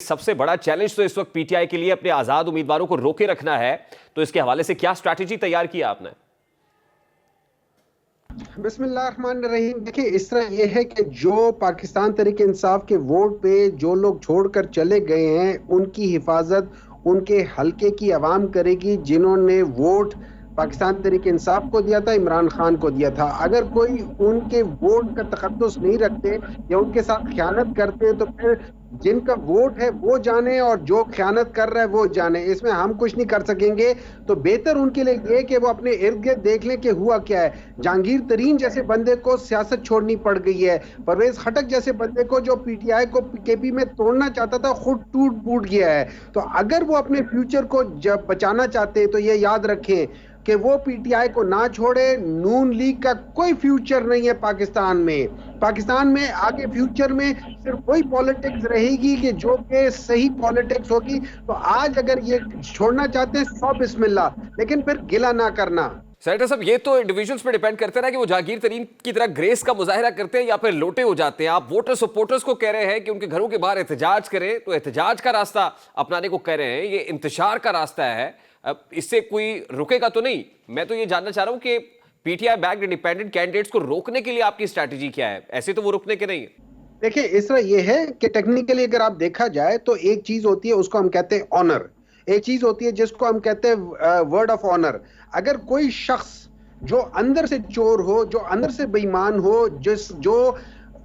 سب سے بڑا چیلنج تو اس وقت پی ٹی آئی کے لیے اپنے آزاد امیدواروں کو روکے رکھنا ہے، تو اس کے حوالے سے کیا اسٹریٹجی تیار کیا آپ نے؟ بسم اللہ الرحمن الرحیم۔ دیکھیں، اس طرح یہ ہے کہ جو پاکستان تحریک انصاف کے ووٹ پہ جو لوگ چھوڑ کر چلے گئے ہیں، ان کی حفاظت ان کے حلقے کی عوام کرے گی، جنہوں نے ووٹ پاکستان تحریک انصاف کو دیا تھا، عمران خان کو دیا تھا۔ اگر کوئی ان کے ووٹ کا تقدس نہیں رکھتے یا ان کے ساتھ خیانت کرتے ہیں تو پھر جن کا ووٹ ہے وہ جانے اور جو خیانت کر رہا ہے وہ جانے، اس میں ہم کچھ نہیں کر سکیں گے۔ تو بہتر ان کے لیے یہ کہ وہ اپنے ارد گرد دیکھ لیں کہ ہوا کیا ہے۔ جہانگیر ترین جیسے بندے کو سیاست چھوڑنی پڑ گئی ہے، پرویز خٹک جیسے بندے کو جو پی ٹی آئی کو کے پی میں توڑنا چاہتا تھا خود ٹوٹ پھوٹ گیا ہے۔ تو اگر وہ اپنے فیوچر کو جب بچانا چاہتے ہیں تو یہ یاد رکھیں کہ وہ پی ٹی آئی کو نہ چھوڑے۔ نون لیگ کا کوئی فیوچر نہیں ہے پاکستان میں۔ پاکستان میں آگے فیوچر میں صرف وہی پالیٹکس رہے گی کہ جو کہ صحیح پالیٹکس ہوگی۔ تو آج اگر یہ چھوڑنا چاہتے ہیں سو بسم اللہ، لیکن پھر گلہ نہ کرنا۔ سینیٹر صاحب، یہ تو انڈیویجولز پہ ڈیپینڈ کرتے ہیں کہ وہ جہانگیر ترین کی طرح گریس کا مظاہرہ کرتے ہیں یا پھر لوٹے ہو جاتے ہیں۔ آپ ووٹر سپورٹرز کو کہہ رہے ہیں کہ ان کے گھروں کے باہر احتجاج کریں، تو احتجاج کا راستہ اپنانے کو کہہ رہے ہیں، یہ انتشار کا راستہ ہے، اس سے کوئی رکے گا تو نہیں؟ میں تو یہ جاننا چاہ رہا ہوں کہ P T I backed independent candidates کو روکنے کے لیے آپ کی اسٹریٹجی کیا ہے؟ ایسے تو وہ رکنے کے نہیں ہیں۔ دیکھیں، اس طرح یہ ہے کہ ٹیکنیکلی اگر آپ دیکھا جائے تو ایک چیز ہوتی ہے، اس کو ہم کہتے ہیں آنر، ایک چیز ہوتی ہے جس کو ہم کہتے ہیں ورڈ آف آنر۔ اگر کوئی شخص جو اندر سے چور ہو، جو اندر سے بے ایمان ہو، جو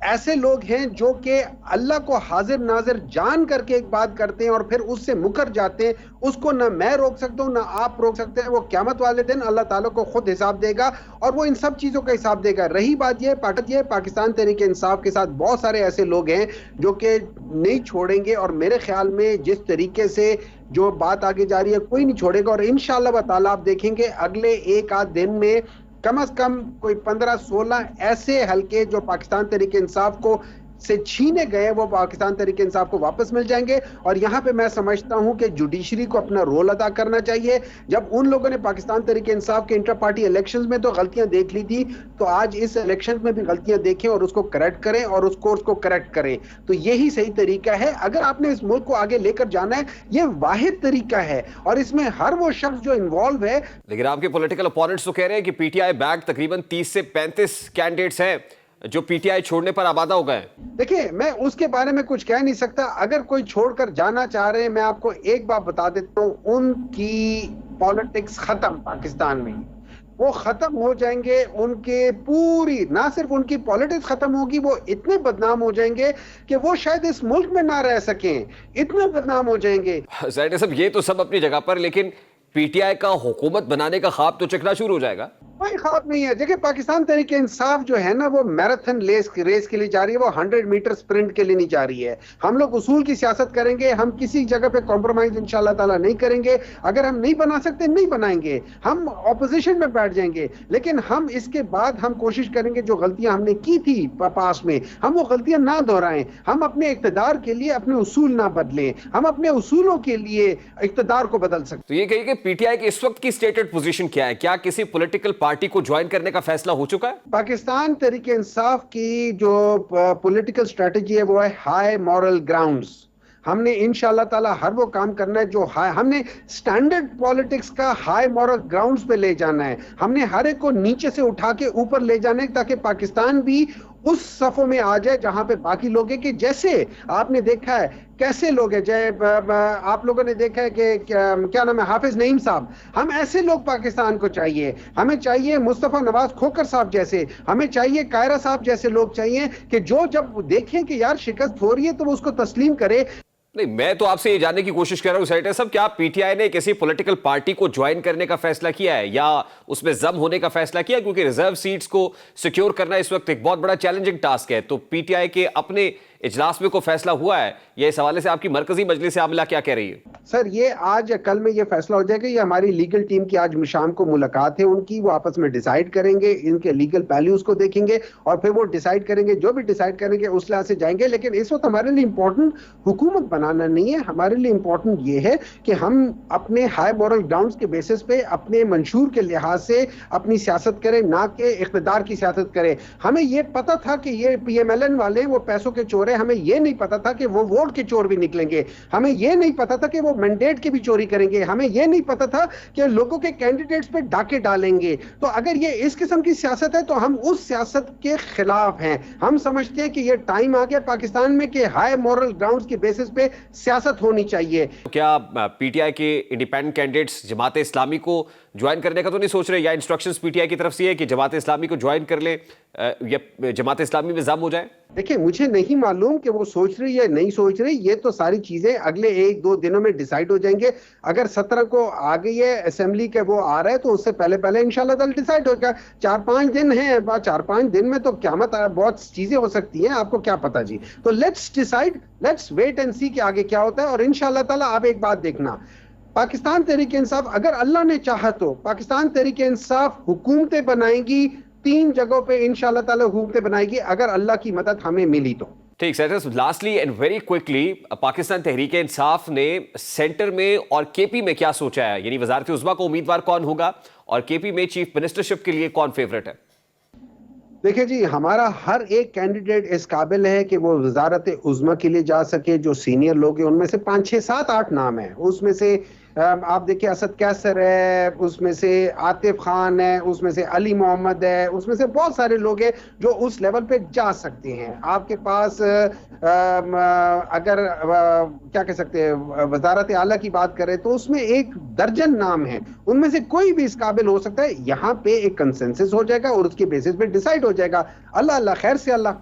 ایسے لوگ ہیں جو کہ اللہ کو حاضر ناظر جان کر کے ایک بات کرتے ہیں اور پھر اس سے مکر جاتے ہیں، اس کو نہ میں روک سکتا ہوں نہ آپ روک سکتے ہیں۔ وہ قیامت والے دن اللہ تعالیٰ کو خود حساب دے گا اور وہ ان سب چیزوں کا حساب دے گا۔ رہی بات یہ پاکستان تحریک انصاف کے ساتھ بہت سارے ایسے لوگ ہیں جو کہ نہیں چھوڑیں گے، اور میرے خیال میں جس طریقے سے جو بات آگے جا رہی ہے کوئی نہیں چھوڑے گا، اور انشاءاللہ تعالیٰ آپ دیکھیں گے اگلے ایک آدھ دن میں کم از کم کوئی 15-16 ایسے حلقے جو پاکستان تحریک انصاف کو سے چھینے گئے وہ پاکستان تحریک انصاف کو واپس مل جائیں گے۔ اور یہاں پہ میں سمجھتا ہوں کہ جوڈیشری کو اپنا رول ادا کرنا چاہیے۔ جب ان لوگوں نے پاکستان تحریک انصاف کے انٹر پارٹی الیکشنز میں تو غلطیاں دیکھ لی تھی، تو آج اس الیکشن میں بھی غلطیاں دیکھیں اور اس کو کریکٹ کریں اور اس کو کریکٹ کریں۔ تو یہی صحیح طریقہ ہے اگر آپ نے اس ملک کو آگے لے کر جانا ہے، یہ واحد طریقہ ہے، اور اس میں ہر وہ شخص جو انوالو ہے۔ لیکن آپ کے پولیٹیکل اپوننٹس تو کہہ رہے ہیں کہ پی ٹی آئی بیک تقریباً 30 سے 35 کینڈیڈیٹس ہیں جو پی ٹی آئی چھوڑنے پر آبادہ ہو گئے ہیں۔ دیکھیں، میں اس کے بارے میں کچھ کہہ نہیں سکتا۔ اگر کوئی چھوڑ کر جانا چاہ رہے ہیں، میں آپ کو ایک بات بتا دیتا ہوں، ان کی پالیٹکس ختم پاکستان میں، وہ ختم ہو جائیں گے۔ ان کے پوری نہ صرف ان کی پالیٹکس ختم ہوگی، وہ اتنے بدنام ہو جائیں گے کہ وہ شاید اس ملک میں نہ رہ سکیں، اتنے بدنام ہو جائیں گے۔ سینیٹر صاحب، یہ تو سب اپنی جگہ پر، لیکن پی ٹی آئی کا حکومت بنانے کا خواب تو چکنا شروع ہو جائے گا۔ کوئی خواب نہیں ہے۔ دیکھیں، پاکستان تحریک انصاف جو ہے نا، وہ میراتھن ریس کے لیے جا رہی ہے، وہ 100 میٹر سپرنٹ کے لیے نہیں جا رہی ہے۔ ہم لوگ اصول کی سیاست کریں گے، ہم کسی جگہ پہ کمپرومائز انشاءاللہ تعالیٰ نہیں کریں گے۔ اگر ہم نہیں بنا سکتے نہیں بنائیں گے، ہم اپوزیشن میں بیٹھ جائیں گے، لیکن ہم اس کے بعد ہم کوشش کریں گے جو غلطیاں ہم نے کی تھی پاس میں، ہم وہ غلطیاں نہ دہرائیں۔ ہم اپنے اقتدار کے لیے اپنے اصول نہ بدلیں، ہم اپنے اصولوں کے لیے اقتدار کو بدل سکتے ہیں۔ تو یہ کہیے کہ پی ٹی آئی کی اس وقت کی اسٹیٹڈ پوزیشن کیا ہے؟ کیا کسی پولیٹیکل پارٹی کو جوائن کرنے کا فیصلہ ہو چکا ہے؟ پاکستان تحریک انصاف کی جو پولیٹیکل اسٹریٹجی ہے وہ ہے ہائی مورل گراؤنڈز۔ ہم نے انشاءاللہ تعالیٰ ہر وہ کام کرنا ہے جو ہم نے سٹینڈرڈ پالیٹکس کا ہائی مورل گراؤنڈز پہ لے جانا ہے۔ ہم نے ہر ایک کو نیچے سے اٹھا کے اوپر لے جانا ہے تاکہ پاکستان بھی اس صفوں میں آ جائے جہاں پہ باقی لوگ ہیں، کہ جیسے آپ نے دیکھا ہے کیسے لوگ ہیں، آپ لوگوں نے دیکھا ہے کہ کیا نام ہے، حافظ نعیم صاحب۔ ہم ایسے لوگ پاکستان کو چاہیے، ہمیں چاہیے مصطفیٰ نواز کھوکھر صاحب جیسے، ہمیں چاہیے قائرہ صاحب جیسے لوگ چاہیے کہ جو جب دیکھیں کہ یار شکست ہو رہی ہے تو وہ اس کو تسلیم کرے۔ نہیں، میں تو آپ سے یہ جاننے کی کوشش کر رہا ہوں سینیٹر صاحب، کیا پی ٹی آئی نے کسی پولیٹیکل پارٹی کو جوائن کرنے کا فیصلہ کیا ہے یا اس میں ضم ہونے کا فیصلہ کیا ہے؟ کیونکہ ریزرو سیٹس کو سیکیور کرنا اس وقت ایک بہت بڑا چیلنجنگ ٹاسک ہے۔ تو پی ٹی آئی کے اپنے اجلاس میں کوئی فیصلہ ہوا ہے یا اس حوالے سے آپ کی مرکزی مجلس عاملہ کیا کہہ رہی ہے؟ سر، یہ آج یا کل میں یہ فیصلہ ہو جائے گا۔ یہ ہماری لیگل ٹیم کی آج شام کو ملاقات ہے ان کی، وہ آپس میں ڈیسائیڈ کریں گے، ان کے لیگل پہلوز کو دیکھیں گے اور پھر وہ ڈیسائیڈ کریں گے، جو بھی ڈیسائیڈ کریں گے اس لحاظ سے جائیں گے۔ لیکن اس وقت ہمارے لیے امپورٹنٹ حکومت بنانا نہیں ہے، ہمارے لیے امپورٹنٹ یہ ہے کہ ہم اپنے ہائی مورل گراؤنڈز کے بیسس پہ اپنے منشور کے لحاظ سے اپنی سیاست کریں، نہ کہ اقتدار کی سیاست کریں۔ ہمیں یہ پتہ تھا کہ یہ پی ایم ایل این والے وہ پیسوں کے چور ہیں، پہ ہمیں یہ نہیں پتا تھا کہ وہ ووٹ کے چور بھی نکلیں گے, ہمیں یہ نہیں پتا تھا کہ وہ مینڈیٹ کی بھی چوری کریں گے, ہمیں یہ نہیں پتا تھا کہ لوگوں کے کینڈیڈیٹس پہ ڈاکے ڈالیں گے. تو اگر یہ اس قسم کی سیاست ہے تو ہم اس سیاست کے خلاف ہیں. ہم سمجھتے ہیں کہ یہ ٹائم آ گیا پاکستان میں کہ ہائی مورل گراؤنڈز کی بیسس پہ سیاست ہونی چاہیے. کیا پی ٹی آئی کے انڈیپینڈنٹ کینڈیڈیٹس جماعت اسلامی کو جوائن کرنے کا تو نہیں سوچ رہے, یا انسٹرکشنز پی ٹی آئی کی طرف سے ہے کہ جماعت اسلامی کو جوائن کر لے یا جماعت اسلامی میں ضم ہو جائے؟ دیکھیں مجھے نہیں معلوم کہ وہ سوچ رہی یا نہیں سوچ رہی, یہ تو ساری چیزیں اگلے 1-2 دنوں میں ڈیسائیڈ ہو جائیں گے. اگر 17 کو آ گئی ہے اسمبلی کے وہ آ رہا ہے تو اس سے پہلے انشاءاللہ تعالی ڈیسائیڈ ہو جائے گا. 4-5 دن ہیں, 4-5 دن میں تو قیامت بہت چیزیں ہو سکتی ہیں, آپ کو کیا پتا جی. تو let's decide, let's wait and see کہ آگے کیا ہوتا ہے. اور انشاءاللہ تعالی آپ ایک بات دیکھنا, پاکستان تحریک انصاف اگر اللہ نے چاہا تو پاکستان تحریک انصاف حکومتیں بنائیں گی 3 جگہوں پہ انشاءاللہ تعالی حکومتیں بنائے گی اگر اللہ کی مدد ہمیں ملی تو. ٹھیک sir, lastly and very quickly, Pakistan Tehreek Insaf نے سینٹر میں اور کے پی میں کیا سوچا ہے؟ یعنی وزارت عظمیٰ کو امیدوار کون ہوگا اور کے پی میں چیف منسٹرشپ کے لیے کون فیورٹ ہے؟ دیکھیں جی, ہمارا ہر ایک کینڈیڈیٹ اس قابل ہے کہ وہ وزارت عظمیٰ کے لیے جا سکے. جو سینئر لوگ ہیں ان میں سے 5-6-7-8 نام ہیں. اس میں سے آپ دیکھیں اسد کیسر ہے, اس میں سے عاطف خان ہے, اس میں سے علی محمد ہے, اس میں سے بہت سارے لوگ ہیں جو اس لیول پہ جا سکتے ہیں. آپ کے پاس اگر کیا کہہ سکتے ہیں وزارت اعلیٰ کی بات کریں تو اس میں 1 درجن نام ہیں, ان میں سے کوئی بھی اس قابل ہو سکتا ہے. یہاں پہ ایک کنسنسس ہو جائے گا اور اس کے بیسس پہ ڈیسائیڈ ہو جائے گا. اللہ خیر سے اللہ.